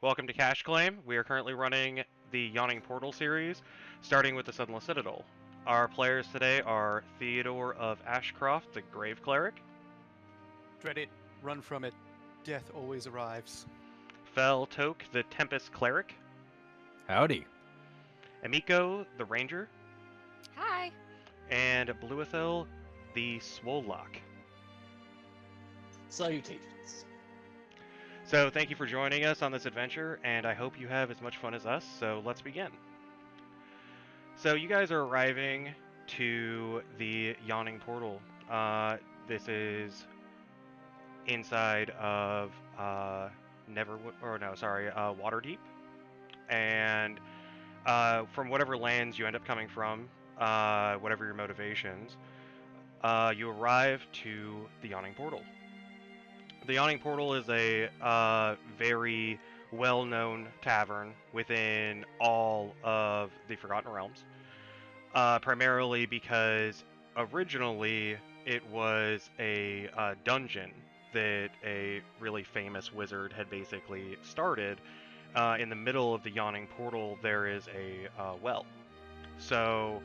Welcome to Cash Claim. We are currently running the Yawning Portal series, starting with the Sunless Citadel. Our players today are Theodore of Ashcroft, the Grave Cleric, Dread it, run from it. Death always arrives. Fel Toke, the Tempest Cleric, Howdy. Emiko, the Ranger, Hi. and Bluethil, the Swolelock. Salutations. So thank you for joining us on this adventure, and I hope you have as much fun as us, so let's begin. So you guys are arriving to the Yawning Portal. This is inside of Waterdeep, and from whatever lands you end up coming from, whatever your motivations, you arrive to the Yawning Portal. The Yawning Portal is a very well-known tavern within all of the Forgotten Realms, primarily because originally it was a dungeon that a really famous wizard had basically started. In the middle of the Yawning Portal, there is a well. So,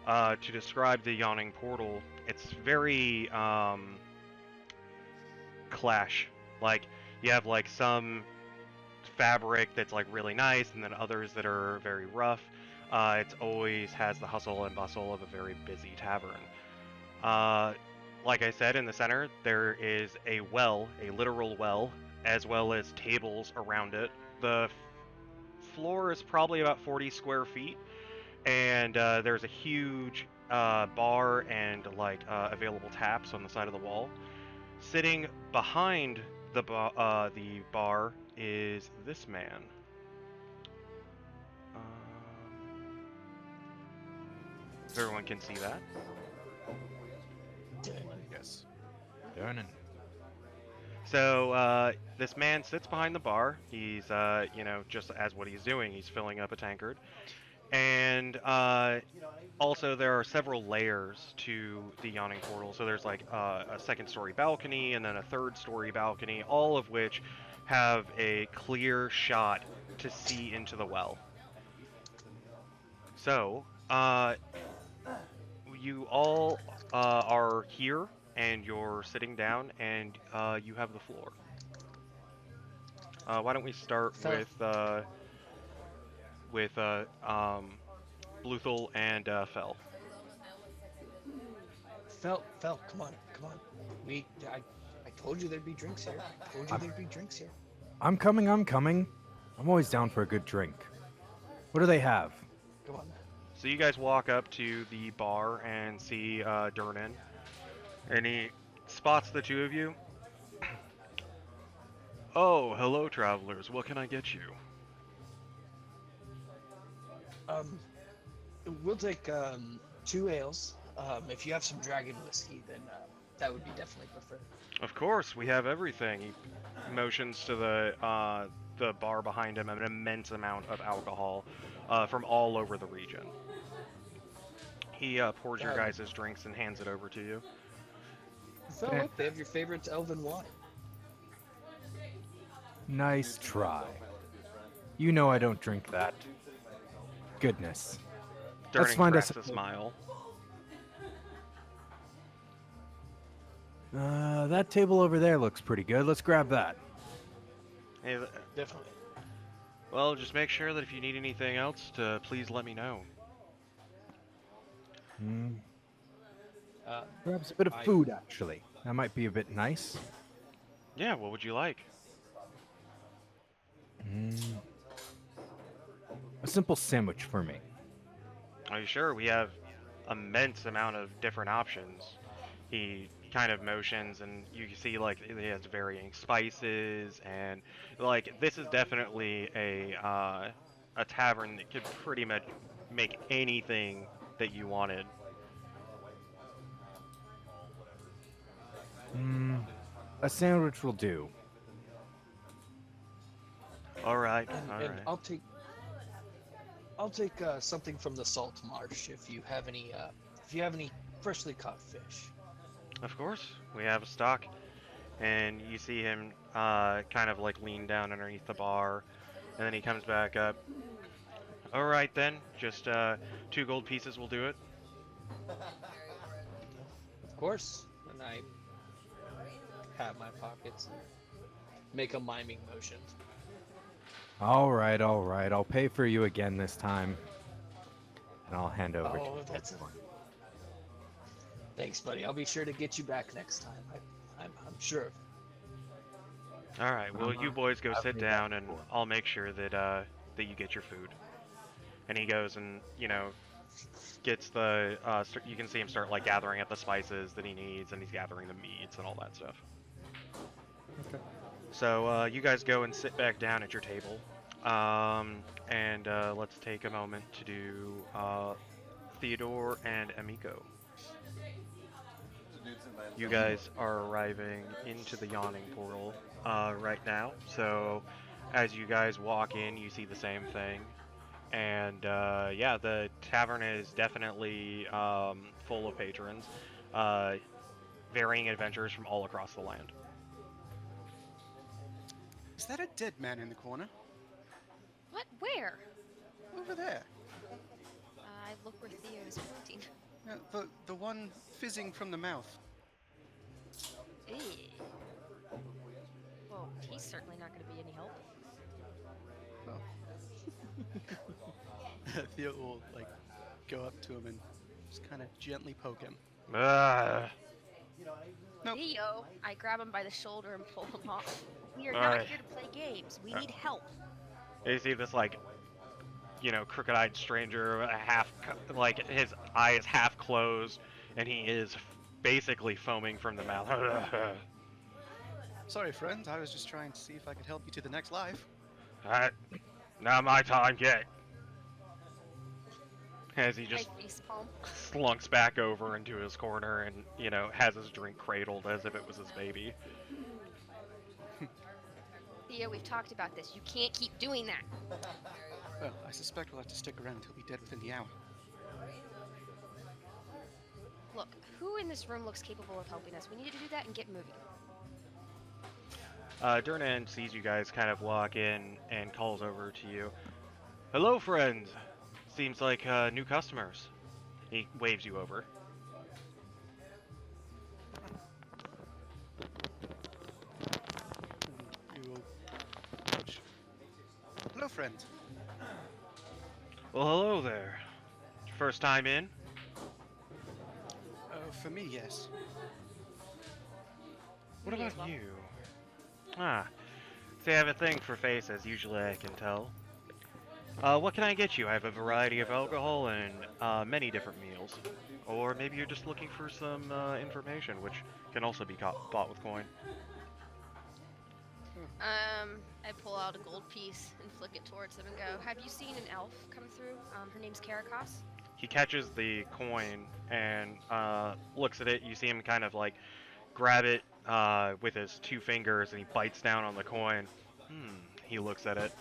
to describe the Yawning Portal, it's very clash. Like, you have like some fabric that's like really nice, and then others that are very rough. It always has the hustle and bustle of a very busy tavern. Like I said, in the center there is a well, a literal well, as well as tables around it. The floor is probably about 40 square feet, and there's a huge bar and like available taps on the side of the wall. Sitting behind the bar is this man. If everyone can see that. Yes. Darnin. So this man sits behind the bar. He's, just as what he's doing, he's filling up a tankard. And also there are several layers to the Yawning Portal. So there's like a second-story balcony and then a third-story balcony, all of which have a clear shot to see into the well. So you all are here, and you're sitting down, and you have the floor. Why don't we start with Bluthel and Fel. Fel, come on. I told you there'd be drinks here. I'm coming. I'm always down for a good drink. What do they have? Come on. So you guys walk up to the bar and see Durnan, and he spots the two of you. Oh, hello, travelers. What can I get you? We'll take 2 ales. If you have some dragon whiskey, then that would be definitely preferred. Of course, we have everything. He motions to the bar behind him, an immense amount of alcohol from all over the region. He pours your guys' drinks and hands it over to you. Fel, look, they have your favorite elven wine. Nice try. You know I don't drink that. Goodness. Durnan Let's find us cracks a smile. That table over there looks pretty good. Let's grab that. Hey, Definitely. well, just make sure that if you need anything else, to please let me know. Perhaps a bit of food, actually. That might be a bit nice. Yeah, what would you like? A simple sandwich for me. Are you sure? We have immense amount of different options. He kind of motions, and you can see like he has varying spices, and like this is definitely a tavern that could pretty much make anything that you wanted. A sandwich will do. All right, And I'll take something from the salt marsh if you have any freshly caught fish. Of course, we have a stock, and you see him kind of like lean down underneath the bar, And then he comes back up. All right then, just 2 gold pieces will do it. Of course. And I pat my pockets and make a miming motion. All right, all right. I'll pay for you again this time. And I'll hand over to Oh, you. that's a... Thanks, buddy. I'll be sure to get you back next time. I'm sure. All right. Well, you boys go I've sit made that down, and before. I'll make sure that that you get your food. And he goes and gets the you can see him start like gathering at the spices that he needs, and he's gathering the meats and all that stuff. Okay. So you guys go and sit back down at your table, and let's take a moment to do Theodore and Amiko. You guys are arriving into the yawning portal right now. So as you guys walk in, you see the same thing. And yeah, the tavern is definitely full of patrons, varying adventurers from all across the land. Is that a dead man in the corner? What? Where? Over there. I look where Theo is pointing. The one fizzing from the mouth. Ew. Well, he's certainly not going to be any help. Oh. Theo will like go up to him and just kind of gently poke him. Ugh. Nope. Theo, I grab him by the shoulder and pull him off. We are not Alright. here to play games. We need help. You see this like, crooked-eyed stranger, like his eye is half closed, and he is basically foaming from the mouth. Sorry, friend. I was just trying to see if I could help you to the next life. Not my time yet. As he just I facepalm. slunks back over into his corner and, has his drink cradled as if it was his baby. Theo, we've talked about this. You can't keep doing that. Well, I suspect we'll have to stick around until we're dead within the hour. Look, who in this room looks capable of helping us? We need to do that and get moving. Durnan sees you guys kind of walk in and calls over to you. Hello, friends. Seems like new customers. He waves you over. You will approach. Hello, friend. Well, hello there. First time in? For me, yes. What Me as about well. you? Ah, see, I have a thing for faces. Usually I can tell. What can I get you? I have a variety of alcohol and many different meals. Or maybe you're just looking for some information, which can also be bought with coin. I pull out a gold piece and flick it towards them and go, have you seen an elf come through? Her name's Karakos. He catches the coin and looks at it. You see him kind of like grab it with his 2 fingers, and he bites down on the coin. He looks at it.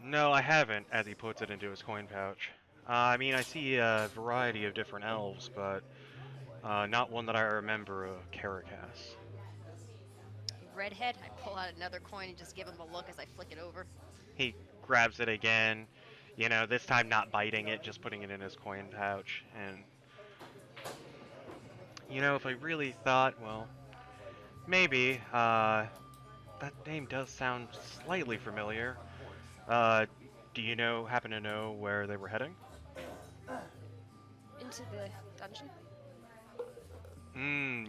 No, I haven't, as he puts it into his coin pouch. I mean, I see a variety of different elves, but not one that I remember, Caracass. Redhead, I pull out another coin and just give him a look as I flick it over. He grabs it again, this time not biting it, just putting it in his coin pouch. And, if I really thought, well, maybe, that name does sound slightly familiar. Do you happen to know where they were heading? Into the dungeon?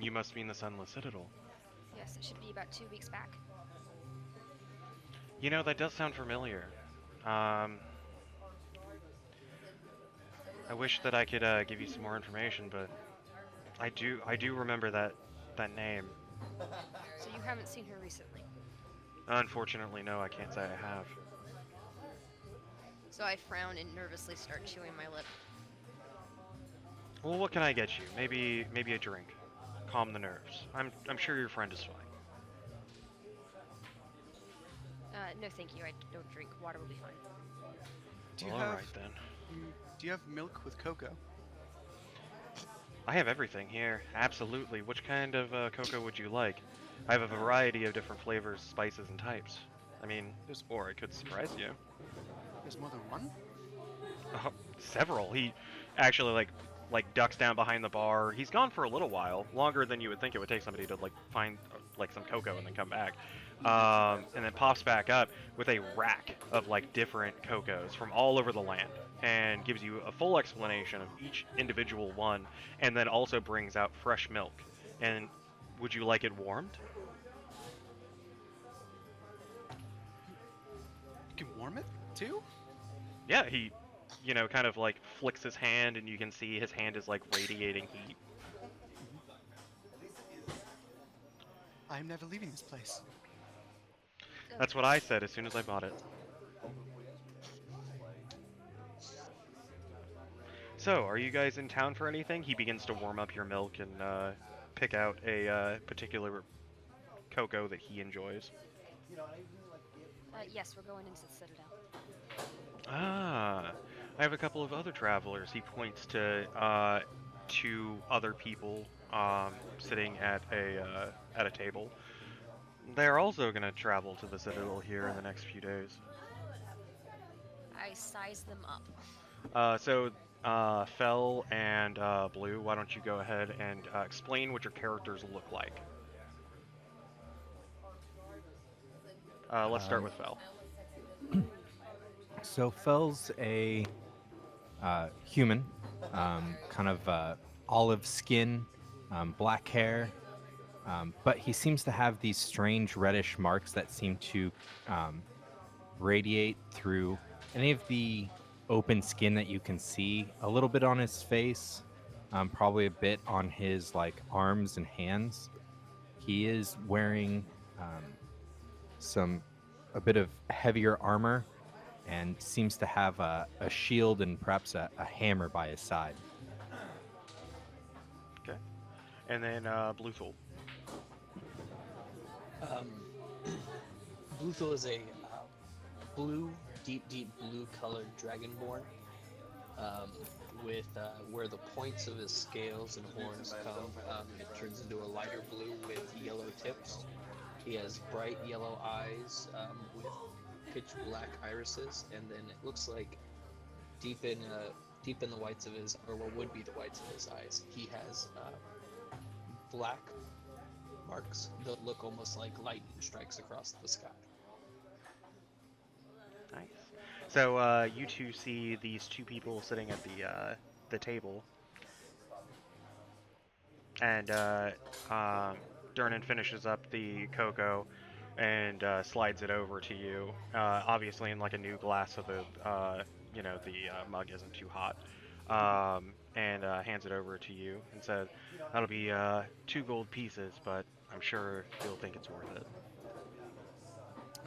You must mean the Sunless Citadel. Yes, it should be about 2 weeks back. That does sound familiar. I wish that I could give you some more information, but I do remember that name. So you haven't seen her recently? Unfortunately, no, I can't say I have. So I frown and nervously start chewing my lip. Well, what can I get you? Maybe a drink. Calm the nerves. I'm sure your friend is fine. No thank you, I don't drink. Water will be fine. Do you Well, have all right then. Do you have milk with cocoa? I have everything here. Absolutely. Which kind of cocoa would you like? I have a variety of different flavors, spices, and types. I mean, There's or it could surprise you. there's more than one. Several. He actually like ducks down behind the bar. He's gone for a little while, longer than you would think it would take somebody to like find like some cocoa and then come back. And then pops back up with a rack of like different cocos from all over the land, and gives you a full explanation of each individual one, and then also brings out fresh milk. And would you like it warmed? You can warm it too. Yeah, he, kind of like flicks his hand, and you can see his hand is like radiating heat. I'm never leaving this place. That's what I said as soon as I bought it. So, are you guys in town for anything? He begins to warm up your milk and pick out a particular cocoa that he enjoys. Yes, we're going into the Citadel. Ah, I have a couple of other travelers. He points to two other people sitting at a table. They're also going to travel to the Citadel here in the next few days. I size them up. Fel and Blue, why don't you go ahead and explain what your characters look like? Let's start with Fel. So Fel's a human, kind of olive skin, black hair, but he seems to have these strange reddish marks that seem to radiate through any of the open skin that you can see. A little bit on his face, probably a bit on his like arms and hands. He is wearing a bit of heavier armor, and seems to have a shield and perhaps a hammer by his side. Okay. And then Bluethul. Bluethul is a blue, deep blue colored dragonborn, with where the points of his scales and horns come, it turns into a lighter blue with yellow tips. He has bright yellow eyes with pitch black irises, and then it looks like deep in the whites of his, or what would be the whites of his eyes, he has black marks that look almost like lightning strikes across the sky. Nice. So you two see these two people sitting at the table, and Durnan finishes up the cocoa and slides it over to you. Obviously, in like a new glass, so the mug isn't too hot. And hands it over to you and says, "That'll be 2 gold pieces, but I'm sure you'll think it's worth it."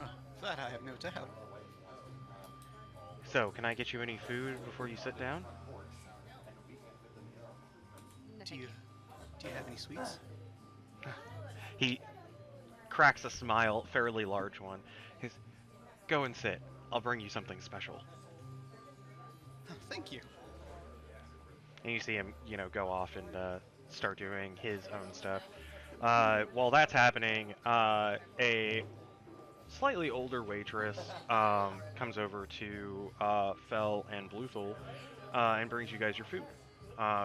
Oh, that I have no doubt. So, can I get you any food before you sit down? No, Do thank you have any sweets? He cracks a smile, fairly large one. He's, "Go and sit. I'll bring you something special." Oh, thank you. And you see him, go off and start doing his own stuff. While that's happening, a slightly older waitress comes over to Fel and Bluethul and brings you guys your food.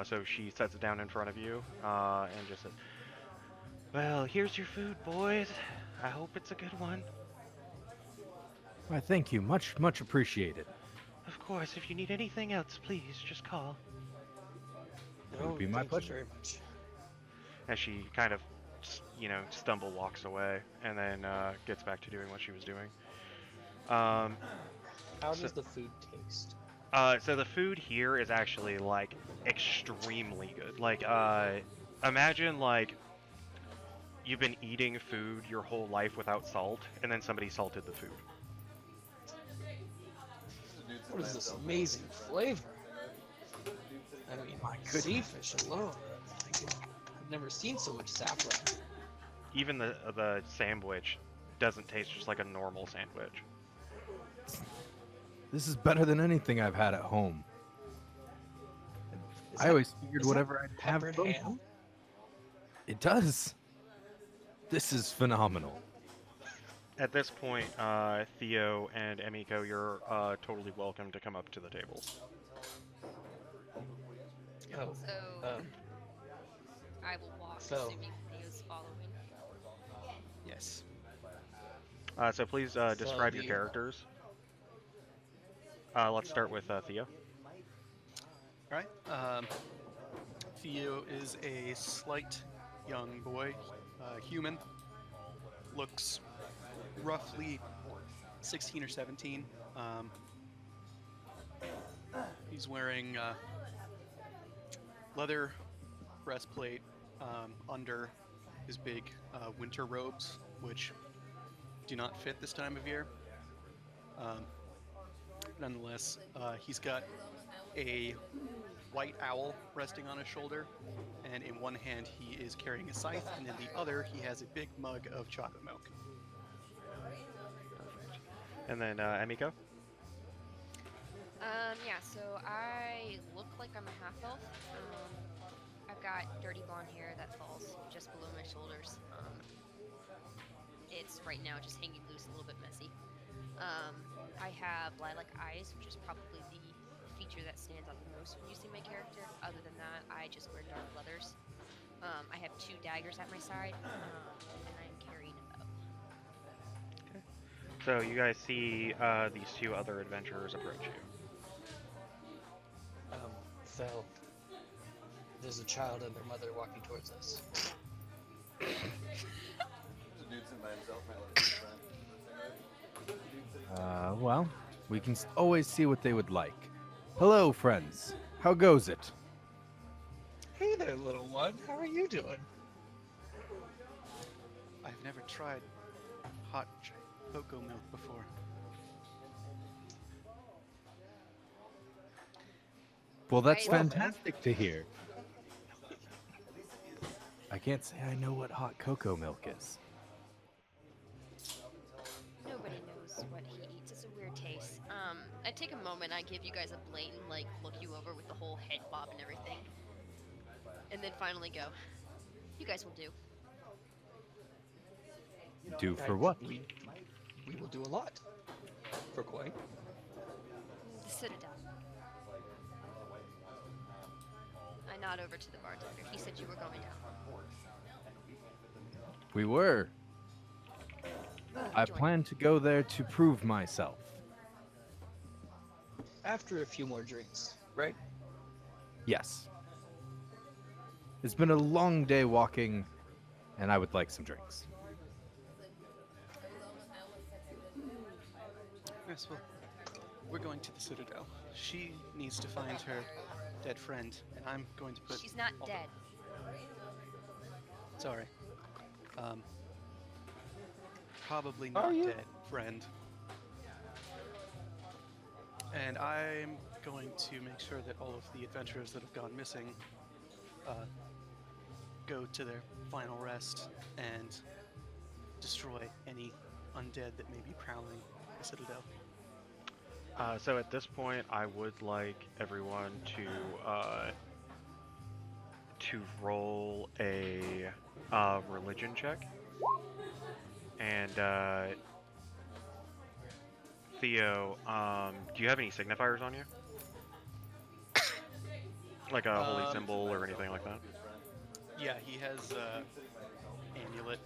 So she sets it down in front of you and just says, "Well, here's your food, boys. I hope it's a good one." Why, thank you. Much appreciated. Of course, if you need anything else, please just call. It would be my thank you pleasure. very much. As she kind of, stumble walks away and then gets back to doing what she was doing. How So- does the food taste? So the food here is actually like extremely good. Like, imagine like you've been eating food your whole life without salt, and then somebody salted the food. What is this amazing flavor? I mean, sea fish alone. I've never seen so much saffron. Even the sandwich doesn't taste just like a normal sandwich. This is better than anything I've had at home. Is I that- always figured is that whatever I'd have peppered from ham? home. It does. This is phenomenal. At this point, Theo and Emiko, you're totally welcome to come up to the table. Oh, So um, I will walk, so assuming Theo's following. Yes. So please so describe do your you? characters. Let's start with Theo. All right. Theo is a slight young boy, human, looks roughly 16 or 17. He's wearing leather breastplate under his big winter robes, which do not fit this time of year. Um, Nonetheless, he's got a white owl resting on his shoulder, and in one hand he is carrying a scythe, and in the other he has a big mug of chocolate milk. Perfect. And then Emiko. Yeah, so I look like I'm a half elf. I've got dirty blonde hair that falls just below my shoulders. It's right now just hanging loose, a little bit messy. I have lilac eyes, which is probably the feature that stands out the most when you see my character. Other than that, I just wear dark leathers. I have 2 daggers at my side, and I'm carrying a bow. So you guys see these 2 other adventurers approach you. Fel, there's a child and their mother walking towards us. Well, we can always see what they would like. Hello, friends. How goes it? Hey there, little one. How are you doing? I've never tried hot cocoa milk before. Well, that's Well, fantastic to hear. I can't say I know what hot cocoa milk is. Nobody knows what he eats. It's a weird taste. I take a moment. I give you guys a blatant look you over with the whole head bob and everything, and then finally go. You guys will do. Do for what? We will do a lot. For coin. The Citadel. I nod over to the bartender. He said you were going down. We were. I Join. plan to go there to prove myself. After a few more drinks, right? Yes. It's been a long day walking, and I would like some drinks. Yes, well, we're going to the Citadel. She needs to find her dead friend, and I'm going to put... She's not all the- dead. Sorry. Probably Are not you? dead friend. And I'm going to make sure that all of the adventurers that have gone missing go to their final rest and destroy any undead that may be prowling the Citadel. So at this point, I would like everyone to roll a religion check. And Theo, do you have any signifiers on you? Like a holy symbol or anything like that? Yeah, he has amulet.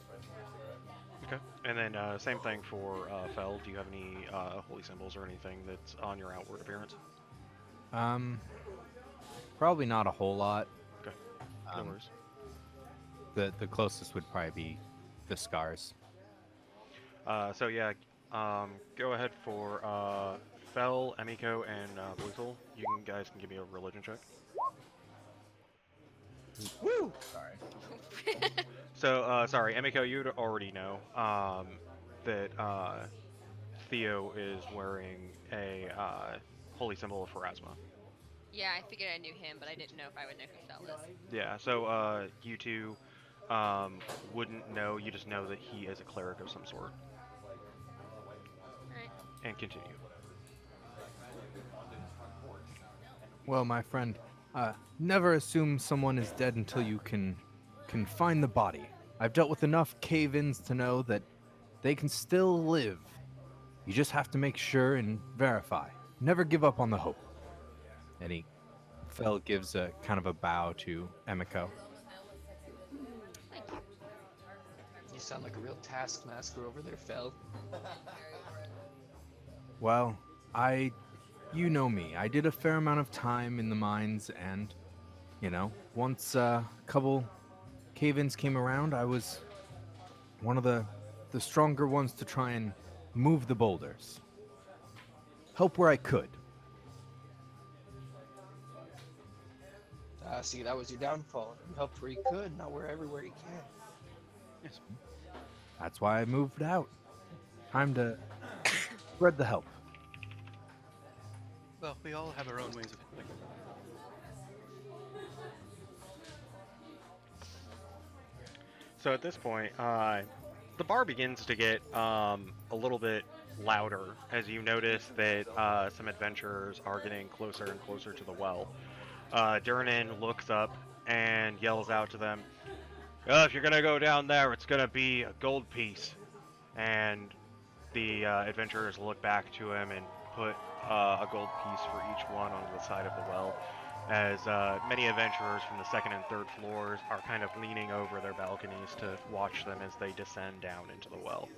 Okay. And then same thing for Fel. Do you have any holy symbols or anything that's on your outward appearance? Probably not a whole lot. Okay. No Um, worries. The closest would probably be the scars. So yeah, go ahead for Fel, Emiko, and Bluthel. You guys can give me a religion check. Woo! Sorry. So sorry, Emiko, you'd already know that Theo is wearing a holy symbol of Pharasma. Yeah, I figured I knew him, but I didn't know if I would know who Fel is. Yeah. So you two wouldn't know. You just know that he is a cleric of some sort. Alright. And continue. Well, my friend, never assume someone is dead until you can find the body. I've dealt with enough cave-ins to know that they can still live. You just have to make sure and verify. Never give up on the hope. And Fel gives a kind of a bow to Emiko. Thank you. You sound like a real taskmaster over there, Fel. Well, you know me. I did a fair amount of time in the mines, and, once a couple cave-ins came around, I was one of the stronger ones to try and move the boulders. Help where I could. See, that was your downfall. You helped where you could, not everywhere you can. Yes. That's why I moved out. Time to spread the help. Well, we all have our own ways of helping. So at this point, the bar begins to get a little bit louder as you notice that some adventurers are getting closer and closer to the well. Durnan looks up and yells out to them, "If you're gonna go down there, it's gonna be a gold piece." And the adventurers look back to him and put a gold piece for each one onto the side of the well, as many adventurers from the second and third floors are kind of leaning over their balconies to watch them as they descend down into the well.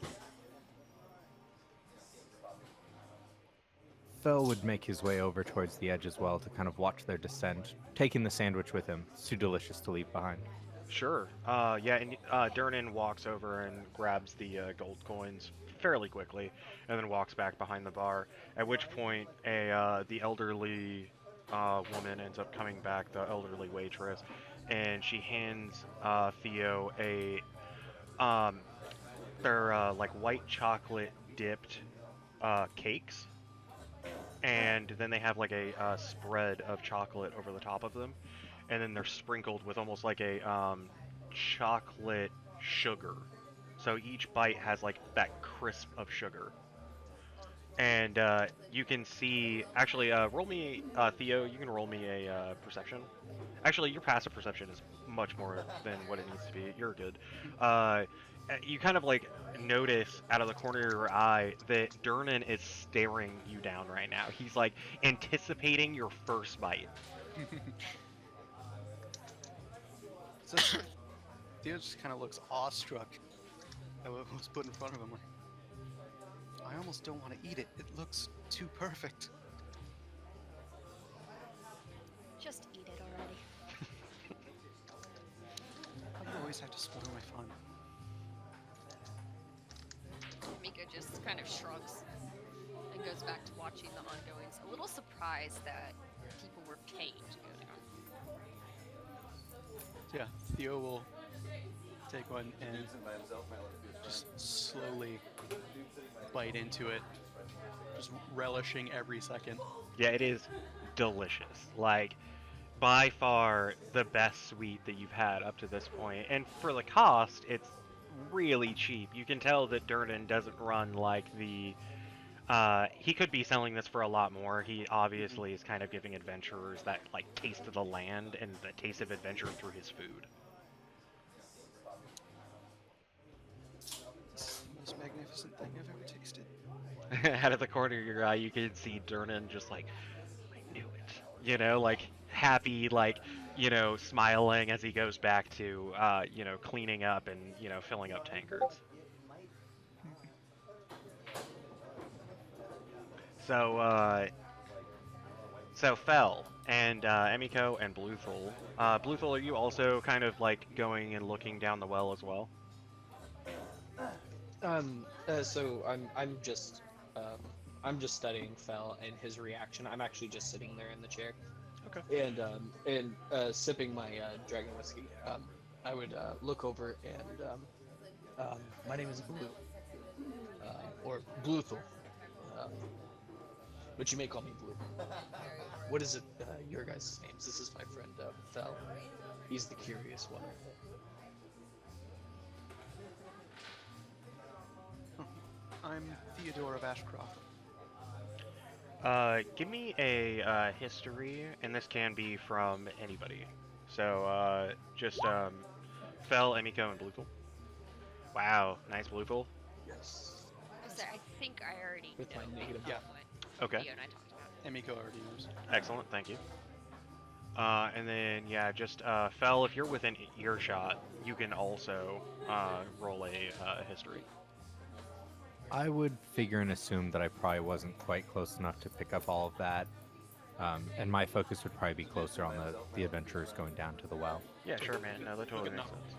Fel would make his way over towards the edge as well to kind of watch their descent, taking the sandwich with him. It's too delicious to leave behind. Sure. Yeah, and Durnan walks over and grabs the gold coins fairly quickly, and then walks back behind the bar. At which point, the elderly woman ends up coming back, the elderly waitress, and she hands Theo they're like white chocolate dipped cakes, and then they have like a spread of chocolate over the top of them, and then they're sprinkled with almost like a chocolate sugar. So each bite has like that crisp of sugar. And you can see, actually, roll me, Theo, you can roll me a perception. Actually, your passive perception is much more than what it needs to be. You're good. You kind of like notice out of the corner of your eye that Durnan is staring you down right now. He's like anticipating your first bite. So Theo just kind of looks awestruck at what was put in front of him. Like, I almost don't want to eat it. It looks too perfect. Just eat it already. I always have to spoil my fun. Mika just kind of shrugs and goes back to watching the ongoings, a little surprised that people were paying to go down. So yeah, Theo will take one and just slowly bite into it, just relishing every second. Yeah, it is delicious. Like, by far the best sweet that you've had up to this point. And for the cost, it's really cheap. You can tell that Durnan doesn't run like the... he could be selling this for a lot more. He obviously is kind of giving adventurers that, like, taste of the land and the taste of adventure through his food. It's the most magnificent thing I've ever tasted. Out of the corner of your eye, you can see Durnan just like, I knew it. You know, like, happy, like, you know, smiling as he goes back to, you know, cleaning up and, you know, filling up tankards. So Fel and Emiko and Bluthul. Bluthul, are you also kind of like going and looking down the well as well? So I'm just studying Fel and his reaction. I'm actually just sitting there in the chair. Okay. And sipping my dragon whiskey. I would look over and my name is Blue, or Bluthul, but you may call me Blue. What is it, your guys' names? This is my friend Fel. He's the curious one. I'm Theodore of Ashcroft. Give me a history, and this can be from anybody. So just Fel, Emiko, and Bluthul. Wow, nice Bluthul. Yes. I think I already With know my based negative on Yeah. what Okay. Theo and I talked about. Emiko already knows. Excellent. Thank you. And then yeah, just Fel, if you're within earshot, you can also roll a history. I would figure and assume that I probably wasn't quite close enough to pick up all of that. And my focus would probably be closer on the adventurers going down to the well. Yeah, sure, man. No, that We totally could makes knock sense.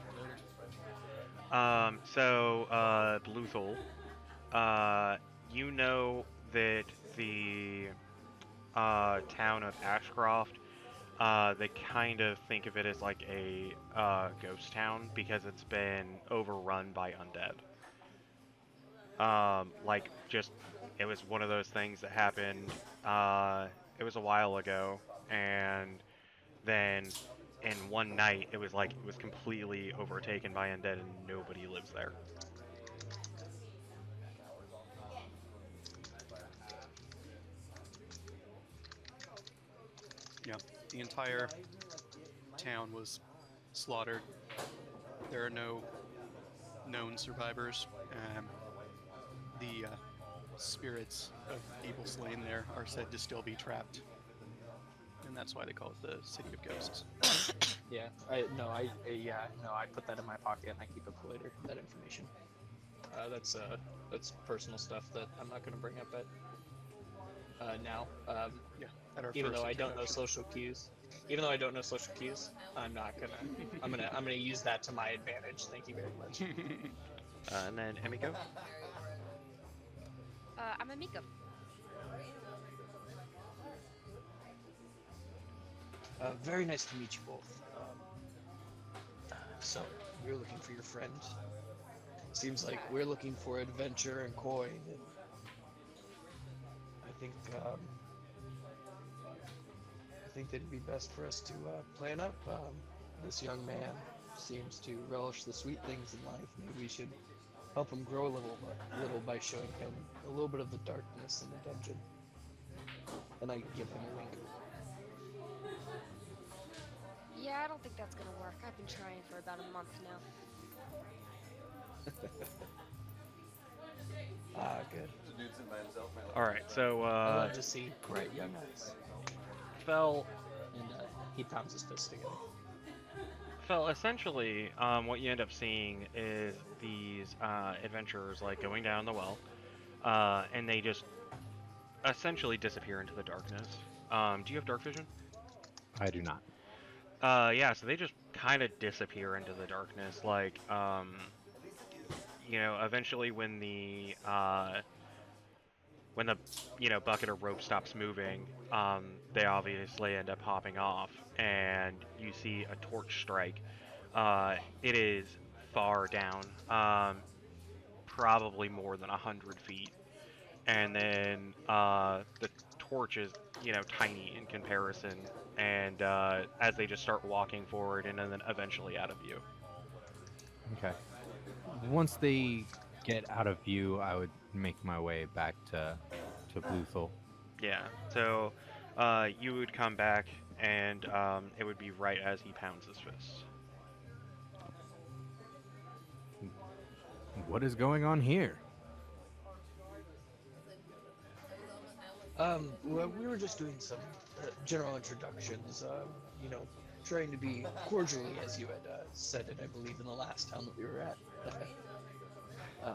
later. Bluthul, you know that the town of Ashcroft, they kind of think of it as like a ghost town because it's been overrun by undead. Like just it was one of those things that happened. It was a while ago, and then in one night, it was like it was completely overtaken by undead, and nobody lives there. Yeah. The entire town was slaughtered. There are no known survivors. The spirits of people slain there are said to still be trapped, and that's why they call it the City of Ghosts. Yeah. I put that in my pocket and I keep it for later. That information. That's personal stuff that I'm not gonna bring up at now. Yeah. At our Even first though I don't know introduction. social cues. Even though I don't know social cues, I'm not gonna. I'm gonna use that to my advantage. Thank you very much. And then Emiko. I'm a Miko. Very nice to meet you both. So you're looking for your friend. Seems like we're looking for adventure and coin. And I think that it'd be best for us to plan up. This young man seems to relish the sweet things in life. Maybe we should help him grow a little by showing him a little bit of the darkness in the dungeon. And I give him a wink. Yeah, I don't think that's gonna work. I've been trying for about a month now. Ah, good. All right, so I love to see bright young eyes. Fel, And he pounds his fist together. essentially, what you end up seeing is these adventurers like going down the well, and they just essentially disappear into the darkness. Do you have dark vision? I do not. Yeah, so they just kind of disappear into the darkness. Like, eventually when the bucket or rope stops moving, they obviously end up hopping off, and you see a torch strike. It is far down, probably more than 100 feet, and then the torch is tiny in comparison. And as they just start walking forward, and then eventually out of view. Okay. Once they get out of view, I would make my way back to Bluthel. Yeah. So you would come back, and it would be right as he pounds his fist. What is going on here? Well, we were just doing some general introductions. Trying to be cordially, as you had said it, I believe, in the last town that we were at. um,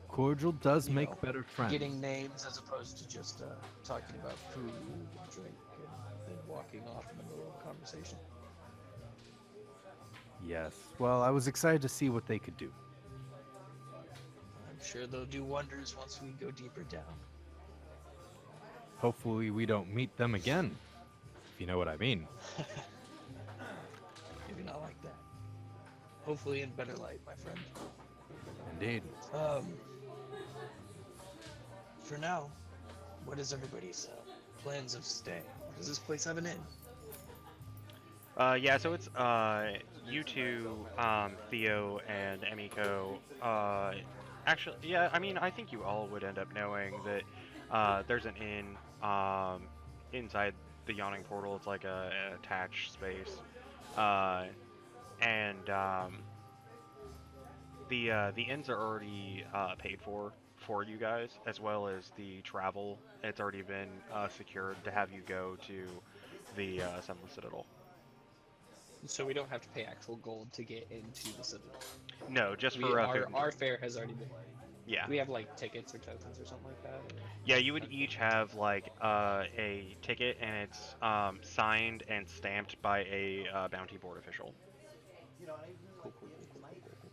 Cordial does you make know, better friends. Getting names as opposed to just talking about food and drink and walking off in the middle of a conversation. Yes. Well, I was excited to see what they could do. I'm sure they'll do wonders once we go deeper down. Hopefully, we don't meet them again. If you know what I mean. Maybe not like that. Hopefully in better light, my friend. Indeed. For now, what is everybody's plans of stay? Does this place have an inn? Yeah, so it's you two, Theo and Emiko. Actually, yeah, I mean, I think you all would end up knowing that there's an inn inside the Yawning Portal. It's like an attached space, and The inns are already paid for you guys, as well as the travel. It's already been secured to have you go to the Sunless Citadel. So we don't have to pay actual gold to get into the Citadel. No, just We for food and our drink. fare has already been. Yeah. Do we have like tickets or tokens or something like that? Or... Yeah, you would each have like a ticket, and it's signed and stamped by a bounty board official. Cool, cool, cool, cool, cool, cool,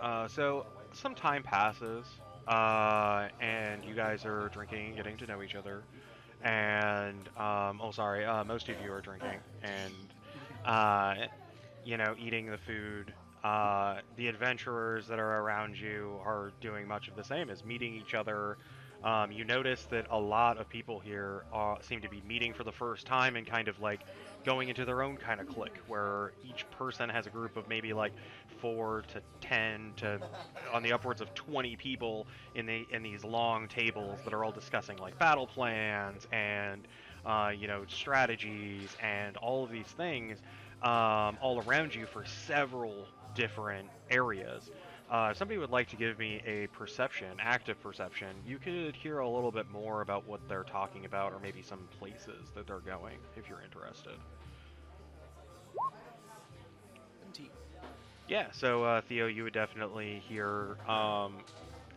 cool. So some time passes, and you guys are drinking and getting to know each other. And oh, sorry, most of you are drinking and uh, eating the food. The adventurers that are around you are doing much of the same as meeting each other. You notice that a lot of people here seem to be meeting for the first time and kind of like going into their own kind of clique, where each person has a group of maybe like 4 to 10 to on the upwards of 20 people in these long tables that are all discussing like battle plans and strategies and all of these things all around you for several different areas. If somebody would like to give me a perception, active perception, you could hear a little bit more about what they're talking about, or maybe some places that they're going, if you're interested. 17. Yeah, so Theo, you would definitely hear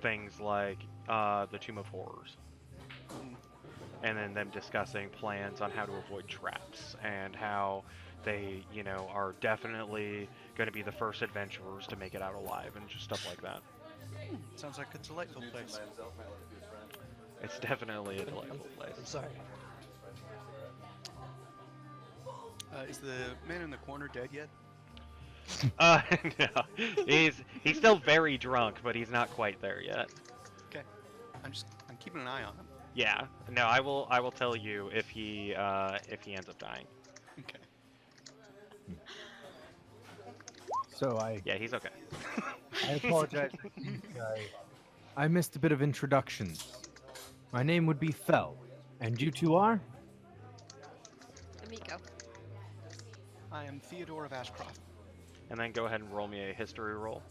things like the Tomb of Horrors, Mm, and then them discussing plans on how to avoid traps and how they, are definitely going to be the first adventurers to make it out alive and just stuff like that. sounds like a delightful place. It's definitely a I'm, delightful place. I'm sorry. Is the man in the corner dead yet? Uh, no, he's still very drunk, but he's not quite there yet. Okay. I'm keeping an eye on him. Yeah, no, I will tell you if he ends up dying. Okay. So Yeah, he's okay. I apologize. I missed a bit of introductions. My name would be Fel, and you two are? Amico. I am Theodore of Ashcroft. And then go ahead and roll me a history roll.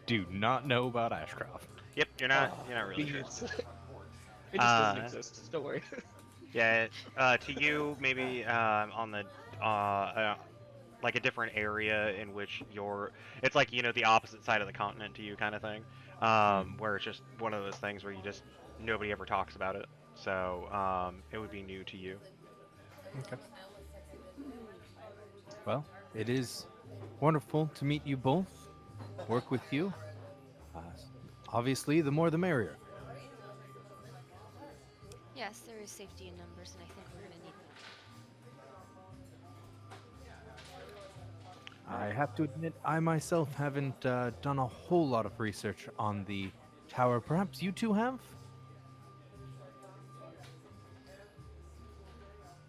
Do not know about Ashcroft. Yep, you're not really sure. Beans. It just doesn't exist. Don't worry. Yeah, to you maybe on the like a different area in which it's like the opposite side of the continent to you kind of thing, where it's just one of those things where nobody ever talks about it, so it would be new to you. Okay. Well, it is wonderful to meet you both, work with you. Obviously, the more the merrier. Yes, there is safety in numbers, and I think we're gonna need them. I have to admit, I myself haven't done a whole lot of research on the tower. Perhaps you two have?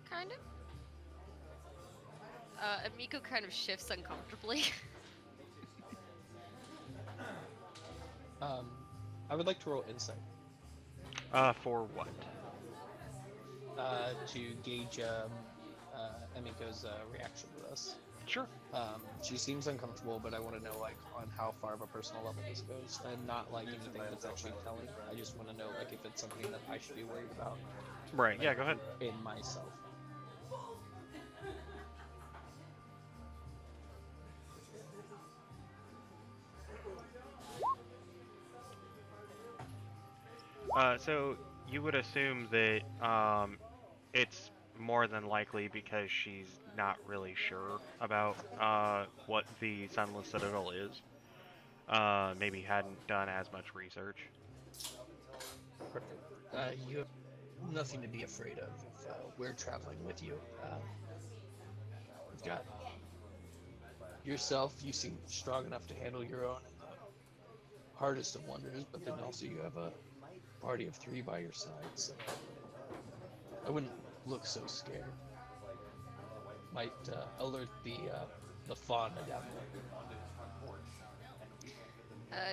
Kind of. Amico kind of shifts uncomfortably. I would like to roll insight For what? to gauge Emiko's reaction to this. Sure. She seems uncomfortable, but I want to know like on how far of a personal level this goes, and not like anything that's actually telling. I just want to know like if it's something that I should be worried about Right. Yeah. Go ahead. in myself. So you would assume that it's more than likely because she's not really sure about what the Sunless Citadel is. Maybe hadn't done as much research. Perfect. You have nothing to be afraid of if we're traveling with you. You've got yourself. You seem strong enough to handle your own in the hardest of wonders, but then also you have a party of 3 by your side, so I wouldn't look so scared. Might alert the fauna down there.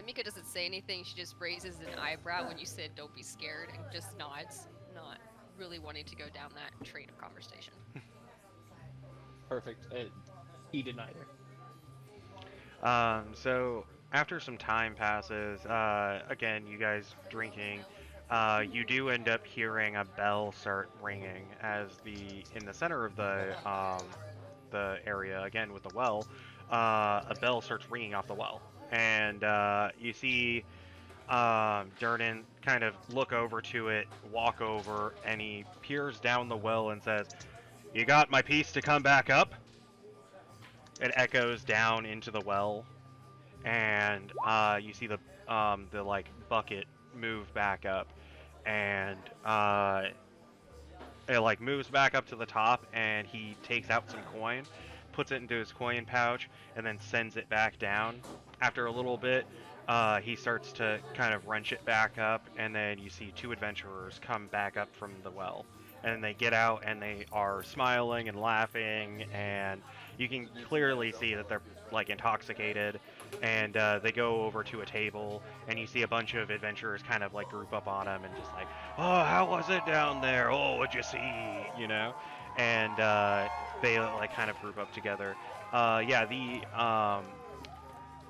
Mika doesn't say anything. She just raises an eyebrow when you said "don't be scared" and just nods, not really wanting to go down that train of conversation. Perfect. He denied her. So after some time passes, again, you guys drinking, you do end up hearing a bell start ringing as in the center of the area, again with the well, a bell starts ringing off the well, and you see Durden kind of look over to it, walk over, and he peers down the well and says, "You got my piece to come back up?" It echoes down into the well, and you see the like bucket move back up, and it like moves back up to the top, and he takes out some coin, puts it into his coin pouch, and then sends it back down. After a little bit, he starts to kind of wrench it back up, and then you see two adventurers come back up from the well, and they get out, and they are smiling and laughing, and you can clearly see that they're like intoxicated, and they go over to a table, and you see a bunch of adventurers kind of like group up on them and just like, "Oh, how was it down there? Oh, what'd you see?" You know, and they like kind of group up together. Yeah,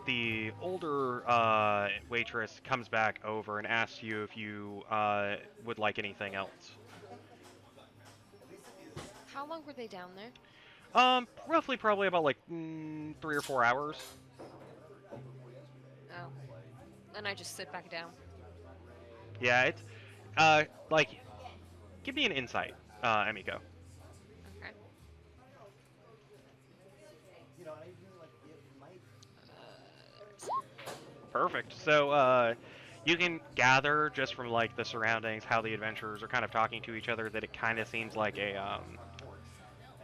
the older waitress comes back over and asks you if you would like anything else. How long were they down there? Roughly probably about like 3 or 4 hours. Oh, and I just sit back down. Yeah, it's like, give me an insight, Emiko. Okay. Perfect. So, you can gather just from like the surroundings how the adventurers are kind of talking to each other that it kind of seems like a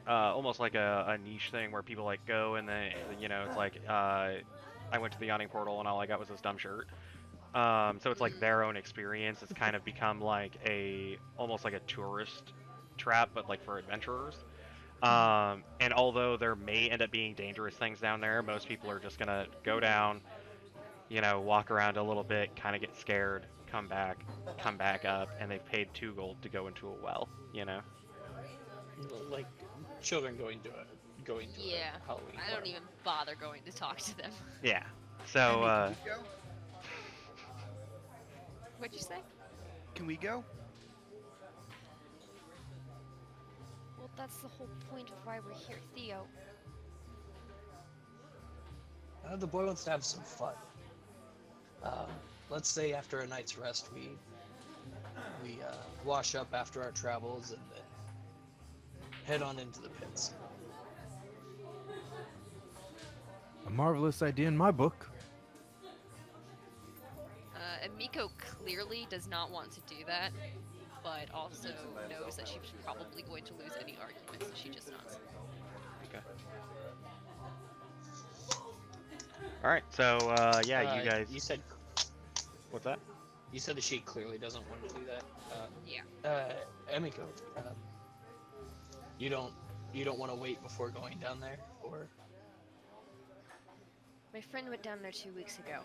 almost like a niche thing where people like go and then it's like I went to the yawning portal and all I got was this dumb shirt. So it's like their own experience. It's kind of become like almost like a tourist trap, but like for adventurers. And although there may end up being dangerous things down there, most people are just gonna go down, walk around a little bit, kind of get scared, come back up, and they've paid 2 gold to go into a well. Like children going to Yeah, a Halloween I don't party. even bother going to talk to them. Yeah. So, Andy, can we go? What'd you say? Can we go? Well, that's the whole point of why we're here, Theo. The boy wants to have some fun. Let's say after a night's rest, we wash up after our travels and then head on into the pits. A marvelous idea in my book. And Miko clearly does not want to do that, but also knows that she's probably going to lose any arguments, so she just nods. okay. All right. So, yeah, you guys. You said What's that? that she clearly doesn't want to do that. Yeah. Emiko, you don't want to wait before going down there, or My friend went down there 2 weeks ago.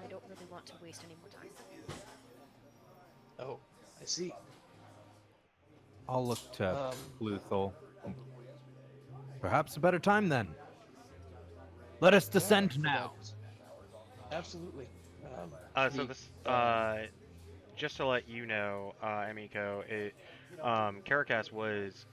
I don't really want to waste any more time. oh, I see. I'll look to Um, Bluthol. Perhaps a better time then. Let us descend yeah, now. Absolutely. So he- this, just to let you know, Emiko, Carakas was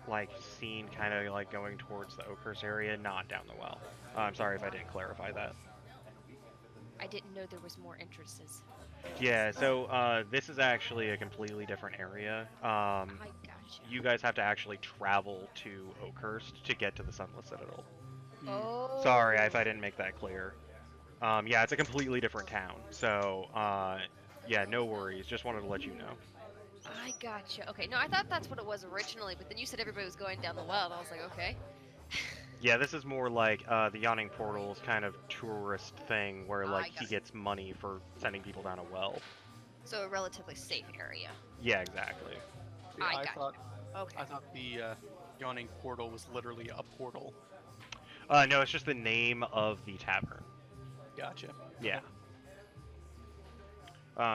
like seen kind of like going towards the Oakhurst area, not down the well. I'm sorry if I didn't clarify that. I didn't know there was more entrances. Yeah, so this is actually a completely different area. I gotcha. You guys have to actually travel to Oakhurst to get to the Sunless Citadel. Oh. Sorry if I didn't make that clear. Yeah, it's a completely different town. So, yeah, no worries. Just wanted to let you know. I gotcha. Okay, no, I thought that's what it was originally, but then you said everybody was going down the well, and I was like, okay. Yeah, this is more like the Yawning Portal's kind of tourist thing where like he gotcha. gets money for sending people down a well. So a relatively safe area. Yeah, exactly. See, I I got thought Okay. I thought the yawning portal was literally a portal. No, it's just the name of the tavern. Gotcha. Yeah.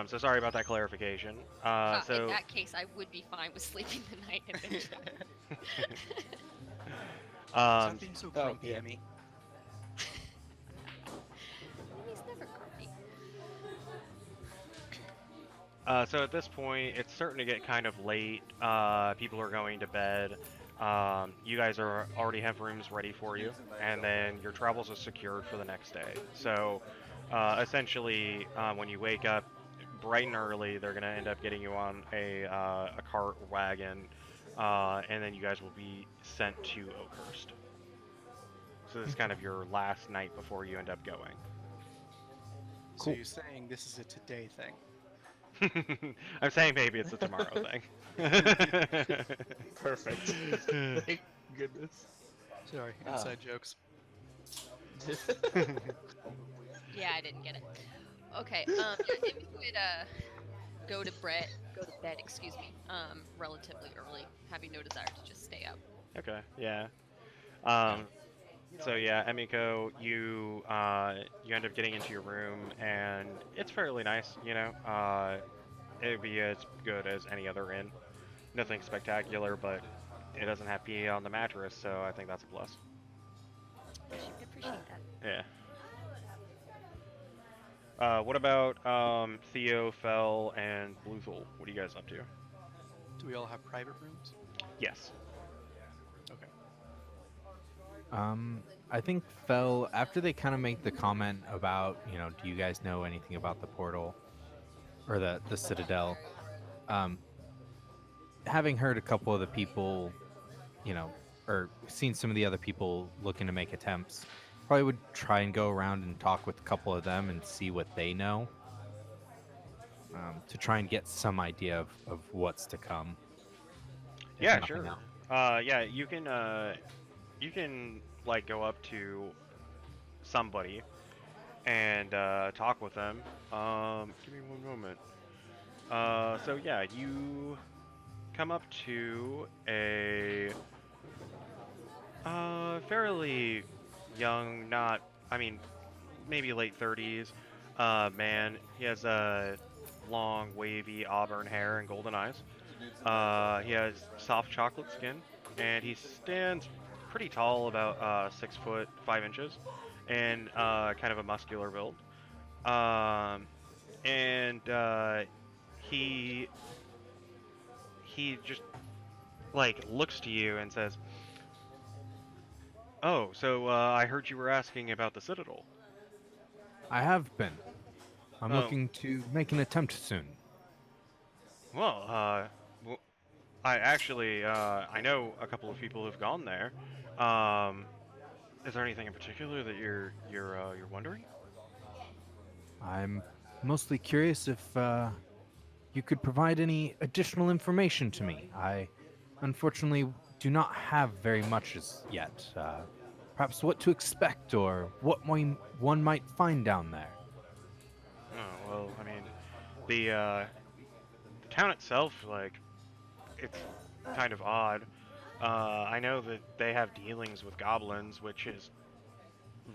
So sorry about that clarification. In So that case, I would be fine with sleeping the night eventually. Stop being so Oh, grumpy, yeah. Emmy. He's never grumpy. So at this point, it's starting to get kind of late. People are going to bed. You guys are already have rooms ready for you, and then your travels are secured for the next day. So essentially, when you wake up bright and early, they're gonna end up getting you on a cart or wagon, and then you guys will be sent to Oakhurst. So this is kind of your last night before you end up going. So Cool. you're saying this is a today thing? I'm saying maybe it's a tomorrow thing. Perfect. Thank goodness. Sorry, Ah. inside jokes. Yeah, I didn't get it. Okay. Yeah, Emmy would go to bed, excuse me, relatively early, having no desire to just stay up. Okay, yeah. So yeah, Emiko, you end up getting into your room, and it's fairly nice. It'd be as good as any other inn. Nothing spectacular, but it doesn't have pee on the mattress, so I think that's a plus. I appreciate that. Yeah. What about Theo, Fell, and Bluthel? What are you guys up to? Do we all have private rooms? Yes. Okay. I think Fell after they kind of make the comment about, do you guys know anything about the portal or the Citadel? Having heard a couple of the people, or seen some of the other people looking to make attempts, probably would try and go around and talk with a couple of them and see what they know, to try and get some idea of what's to come. if Yeah, nothing sure. else. Yeah, you can like go up to somebody and talk with them. Give me one moment. So yeah, you come up to a fairly young, I mean, maybe late 30s man. He has long, wavy auburn hair and golden eyes. He has soft chocolate skin, and he stands pretty tall, about 6 foot 5 inches, and kind of a muscular build. And he he just like looks to you and says, "Oh, so I heard you were asking about the Citadel." I have been. I'm Oh. looking to make an attempt soon. Well, I actually I know a couple of people who've gone there. Um, is there anything in particular that you're wondering? I'm mostly curious if you could provide any additional information to me. I unfortunately do not have very much as yet. Perhaps what to expect or what one might find down there. Oh, well, I mean, the town itself, like, it's kind of odd. I know that they have dealings with goblins, which is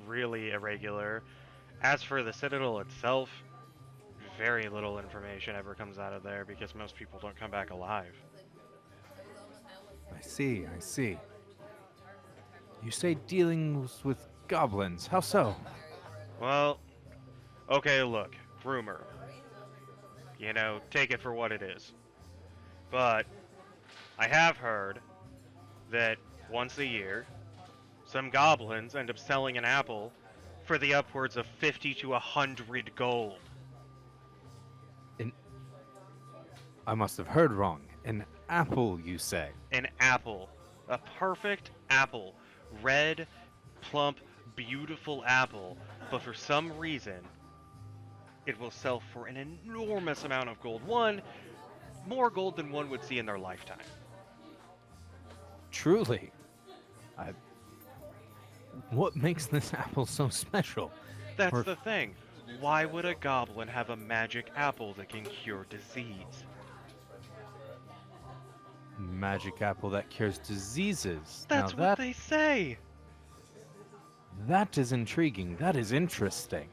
really irregular. As for the Citadel itself, very little information ever comes out of there because most people don't come back alive. I see, I see. You say dealings with goblins. How so? Well, okay, look, rumor. Take it for what it is. But I have heard that once a year, some goblins end up selling an apple for the upwards of 50 to 100 gold. I must have heard wrong. An apple, you say? An apple. A perfect apple. Red, plump, beautiful apple. But for some reason, it will sell for an enormous amount of gold. More gold than one would see in their lifetime. Truly. What makes this apple so special? That's Or- the thing. Why would a goblin have a magic apple that can cure disease? Magic apple that cures diseases. That's now what they say. That is intriguing. That is interesting.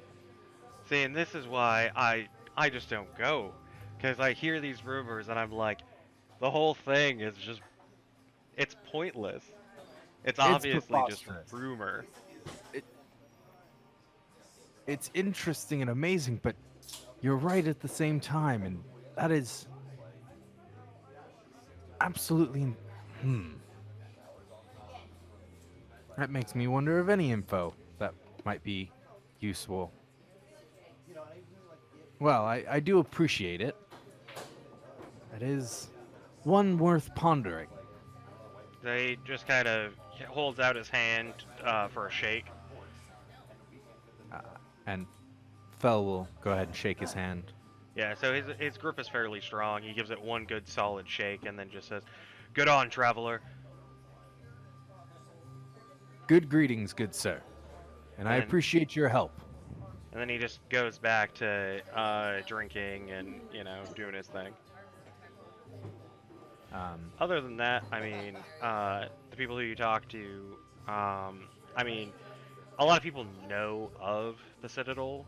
See, and this is why I just don't go, because I hear these rumors and I'm like, the whole thing is just it's pointless. It's It's obviously just preposterous. rumor. It, it's interesting and amazing, but you're right at the same time, and that is absolutely. Hmm. That makes me wonder of any info that might be useful. Well, I do appreciate it. It is one worth pondering. They just kind of holds out his hand for a shake. Uh, and Fell will go ahead and shake his hand. Yeah, so his grip is fairly strong. He gives it one good solid shake and then just says, "Good on, traveler." Good greetings, good sir. And I And appreciate your help. and then he just goes back to drinking and doing his thing. Other than that, I mean, the people who you talk to, I mean, a lot of people know of the Citadel.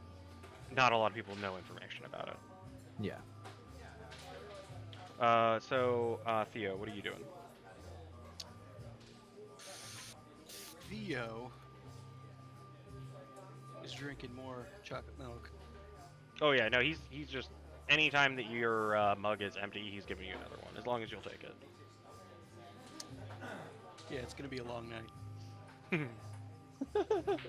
Not a lot of people know information about it. Yeah. Theo, what are you doing? Theo is drinking more chocolate milk. Oh yeah, no, he's just anytime that your mug is empty, he's giving you another one, as long as you'll take Yeah, it's gonna be a long night. it.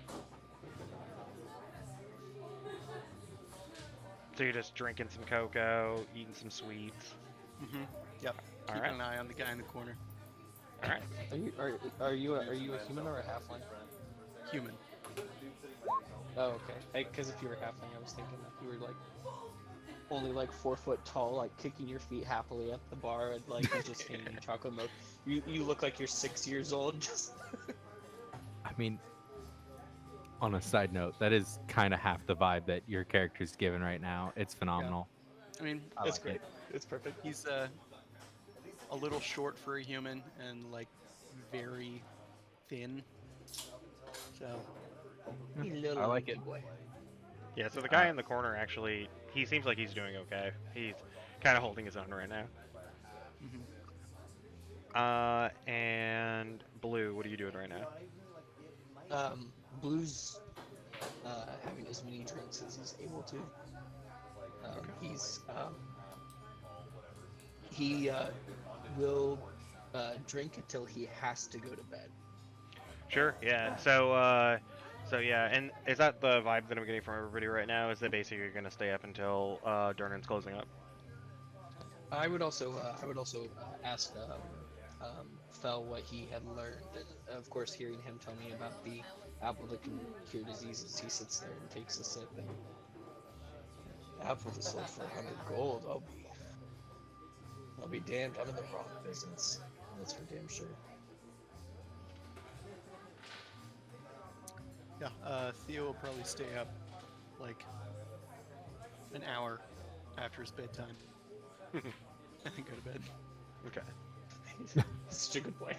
So you're just drinking some cocoa, eating some sweets. Mm-hmm. Yep. All Keeping right. an eye on the guy in the corner. All right. Are you a human or a halfling? Human. Oh, okay. Because if you were halfling, I was thinking that you were like only like 4 foot tall, like kicking your feet happily at the bar and like you're just handing you chocolate milk. You look like you're 6 years old. Just I mean, on a side note, that is kind of half the vibe that your character's given right now. It's phenomenal. I mean, I it's like great. it. It's perfect. he's a little short for a human and like very thin. So I like it. Boy. Yeah. So the guy in the corner actually, he seems like he's doing okay. He's kind of holding his own right now. mhm. And Blue, what are you doing right now? Blue's having as many drinks as he's able to. He will drink until he has to go to bed. Sure. Yeah. So yeah, and is that the vibe that I'm getting from everybody right now? Is that basically you're gonna stay up until Durnan's closing up? I would also ask Fel what he had learned, and of course, hearing him tell me about the apple that can cure diseases, he sits there and takes a sip. And apple that sold for 100 gold. I'll be damned. I'm in the wrong business. That's for damn sure. Yeah, Theo will probably stay up like an hour after his bedtime and then go to bed. Okay. Such a good point.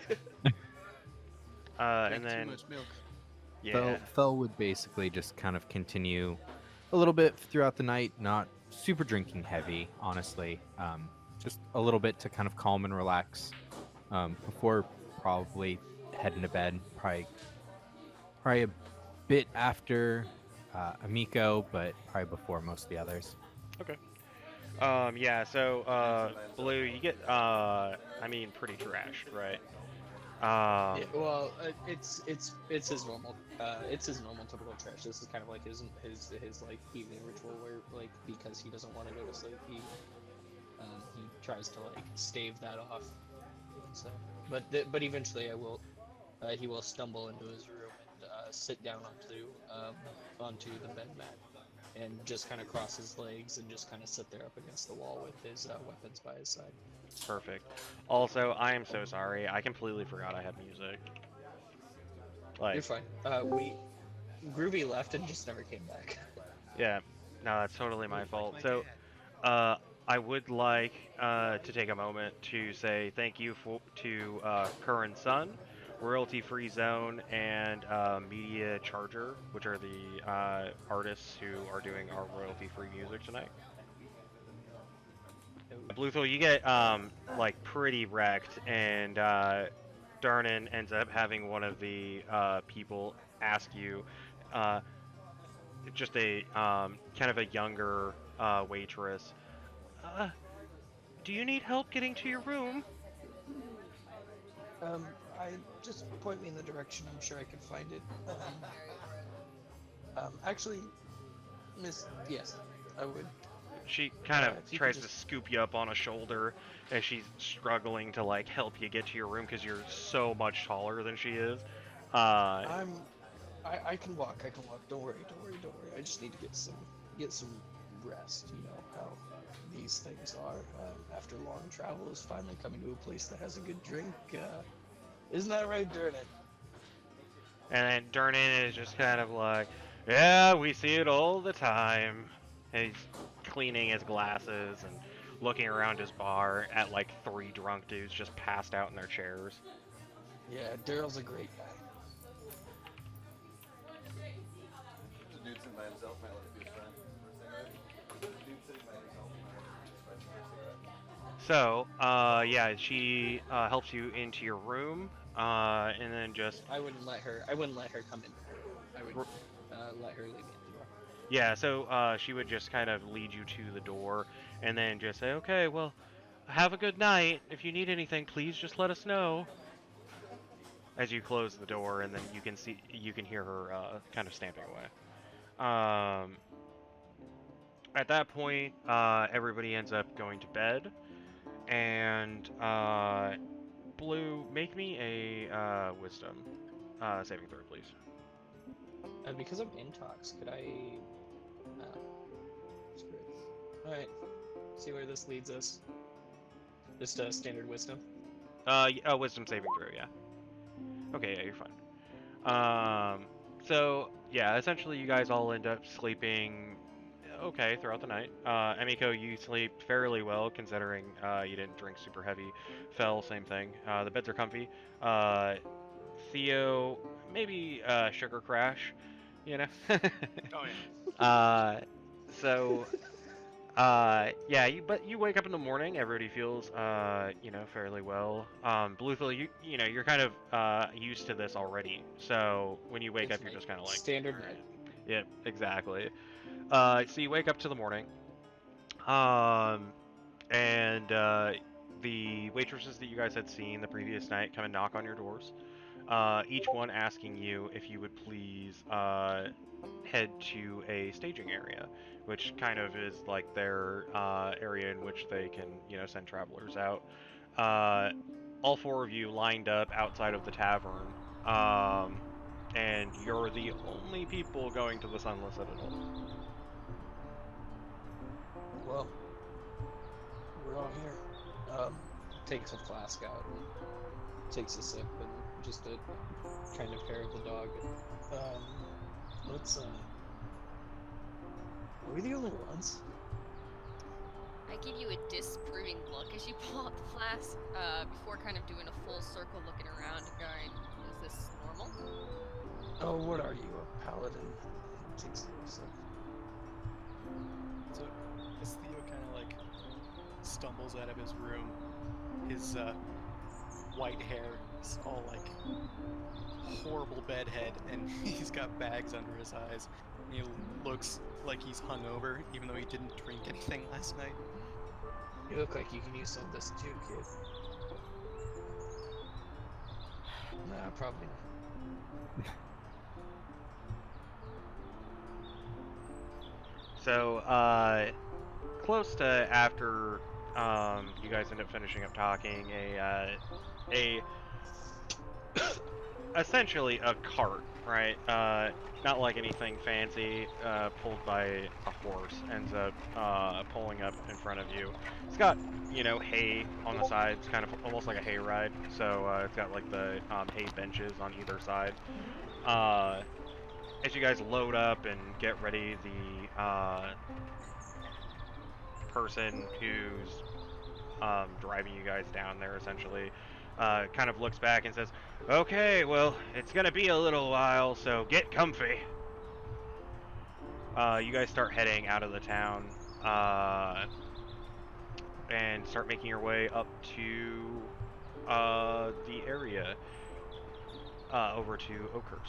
And Drink then too much milk. yeah. Fel would basically just kind of continue a little bit throughout the night, not super drinking heavy, honestly. Just a little bit to kind of calm and relax before probably heading to bed. Probably a bit after Amico, but probably before most of the others. Okay. Yeah. So Blue, you get I mean pretty trashed, right? Yeah, well, it's his normal typical trash. This is kind of like his like evening ritual where like because he doesn't want to go to sleep, he tries to like stave that off. So, but eventually he will stumble into his room and sit down onto the bed mat and just kind of cross his legs and just kind of sit there up against the wall with his weapons by his side. Perfect. Also, I am so sorry. I completely forgot I had music. You're Like, fine. Groovy left and just never came back. yeah. No, that's totally my fault. So, I would like to take a moment to say thank you to Curran Sun Royalty-Free Zone and Media Charger, which are the artists who are doing our royalty-free music tonight. Bluethil, you get like pretty wrecked, and Darnan ends up having one of the people ask you, uh, just a kind of a younger waitress, uh, do you need help getting to your room? I just point me in the direction. I'm sure I can find it. Actually, Miss, yes, I would. She kind of If you tries could to just- scoop you up on a shoulder as she's struggling to like help you get to your room because you're so much taller than she is. I can walk. I can walk. Don't worry. Don't worry. Don't worry. I just need to get some rest. You know how these things are. After long travel, is finally coming to a place that has a good drink. Isn't that right, Durnan? And then Durnan is just kind of like, yeah, we see it all the time. And he's cleaning his glasses and looking around his bar at like 3 drunk dudes just passed out in their chairs. Yeah, Daryl's a great guy. The dude sitting by himself might let it be his friend. The dude sitting by himself might let it be his friend for a cigarette. So, yeah, she helps you into your room, and then just I wouldn't let her come in. I would let her leave me at the door. yeah. So she would just kind of lead you to the door, and then just say, "Okay, well, have a good night. If you need anything, please just let us know." As you close the door, and then you can hear her kind of stamping away. At that point, everybody ends up going to bed, and Blue, make me a wisdom saving throw, please. Because I'm intox, could I? Screw it. All right. See where this leads us. Just standard wisdom. Wisdom saving throw, yeah. Okay, yeah, you're fine. So yeah, essentially you guys all end up sleeping okay throughout the night. Emiko, you sleep fairly well considering you didn't drink super heavy. Fell, same thing. The beds are comfy. Theo, maybe sugar crash, you know. Oh yeah. So yeah, but you wake up in the morning. Everybody feels, fairly well. Bluefield, you know, you're kind of used to this already. So when you wake It's up, you're night. just kind of like, Standard "Alright." night. Yep, exactly. So you wake up to the morning, and the waitresses that you guys had seen the previous night come and knock on your doors. Each one asking you if you would please head to a staging area, which kind of is like their area in which they can, send travelers out. All 4 of you lined up outside of the tavern, and you're the only people going to the Sunless Citadel. Well, we're all here. Takes a flask out and takes a sip and just a kind of hair of the dog. Let's. Are we the only ones? I give you a disapproving look as you pull out the flask, before kind of doing a full circle looking around and going, is this normal? Oh, what are you, a paladin? Takes a sip. So as Theo kind of like stumbles out of his room, his white hair is all like horrible bedhead, and he's got bags under his eyes. And he looks like he's hungover, even though he didn't drink anything last night. You look like you can use some of this too, kid. Nah, probably not. So, close to after you guys end up finishing up talking, a essentially a cart, right? Not like anything fancy, pulled by a horse, ends up pulling up in front of you. It's got, hay on the sides, kind of almost like a hay ride. So it's got like the hay benches on either side. As you guys load up and get ready, the person who's driving you guys down there essentially kind of looks back and says, "Okay, well, it's gonna be a little while, so get comfy." You guys start heading out of the town and start making your way up to the area over to Oakhurst.